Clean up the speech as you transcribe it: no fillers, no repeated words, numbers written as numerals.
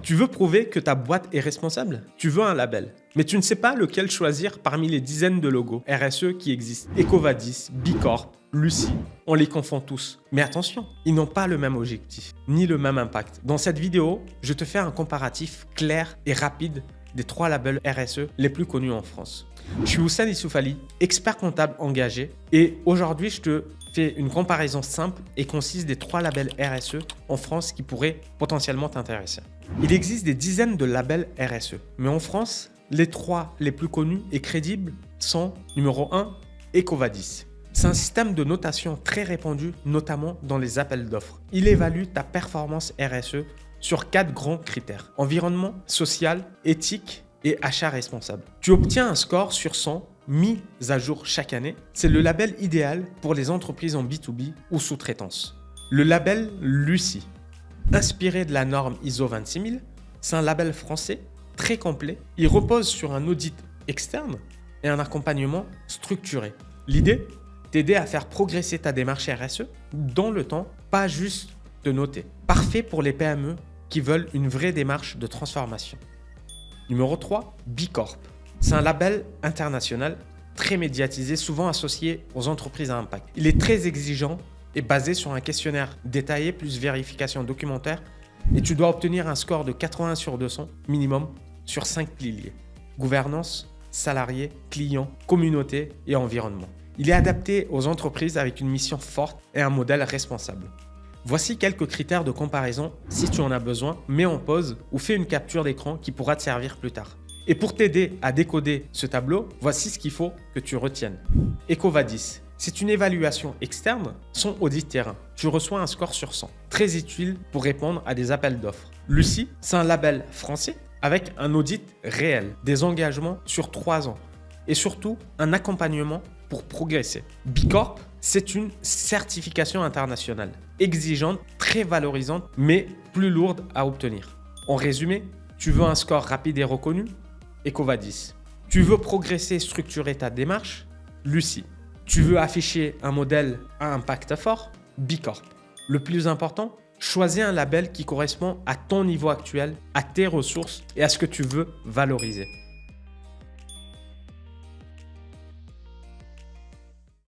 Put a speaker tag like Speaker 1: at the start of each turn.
Speaker 1: Tu veux prouver que ta boîte est responsable? Tu veux un label. Mais tu ne sais pas lequel choisir parmi les dizaines de logos RSE qui existent. EcoVadis, Bicorp, Lucie, on les confond tous. Mais attention, ils n'ont pas le même objectif, ni le même impact. Dans cette vidéo, je te fais un comparatif clair et rapide des 3 labels RSE les plus connus en France. Je suis Houssen Issoufali, expert comptable engagé, et aujourd'hui je te fais une comparaison simple et concise des 3 labels RSE en France qui pourraient potentiellement t'intéresser. Il existe des dizaines de labels RSE, mais en France, les 3 les plus connus et crédibles sont numéro 1, EcoVadis. C'est un système de notation très répandu, notamment dans les appels d'offres. Il évalue ta performance RSE sur 4 grands critères: environnement, social, éthique et achat responsable. Tu obtiens un score sur 100 mis à jour chaque année. C'est le label idéal pour les entreprises en B2B ou sous-traitance. Le label Lucie, inspiré de la norme ISO 26000, c'est un label français très complet. Il repose sur un audit externe et un accompagnement structuré. L'idée, t'aider à faire progresser ta démarche RSE dans le temps, pas juste te noter. Parfait pour les PME qui veulent une vraie démarche de transformation. Numéro 3, Bicorp. C'est un label international très médiatisé, souvent associé aux entreprises à impact. Il est très exigeant et basé sur un questionnaire détaillé plus vérification documentaire, et tu dois obtenir un score de 80 sur 200 minimum sur 5 piliers: gouvernance, salariés, clients, communauté et environnement. Il est adapté aux entreprises avec une mission forte et un modèle responsable. Voici quelques critères de comparaison. Si tu en as besoin, mets en pause ou fais une capture d'écran qui pourra te servir plus tard. Et pour t'aider à décoder ce tableau, voici ce qu'il faut que tu retiennes. EcoVadis, c'est une évaluation externe, son audit terrain. Tu reçois un score sur 100, très utile pour répondre à des appels d'offres. Lucie, c'est un label français avec un audit réel, des engagements sur 3 ans et surtout un accompagnement pour progresser. Bicorp, c'est une certification internationale, exigeante, très valorisante, mais plus lourde à obtenir. En résumé, tu veux un score rapide et reconnu? EcoVadis. Tu veux progresser et structurer ta démarche? Lucie. Tu veux afficher un modèle à impact fort? Bicorp. Le plus important, choisis un label qui correspond à ton niveau actuel, à tes ressources et à ce que tu veux valoriser.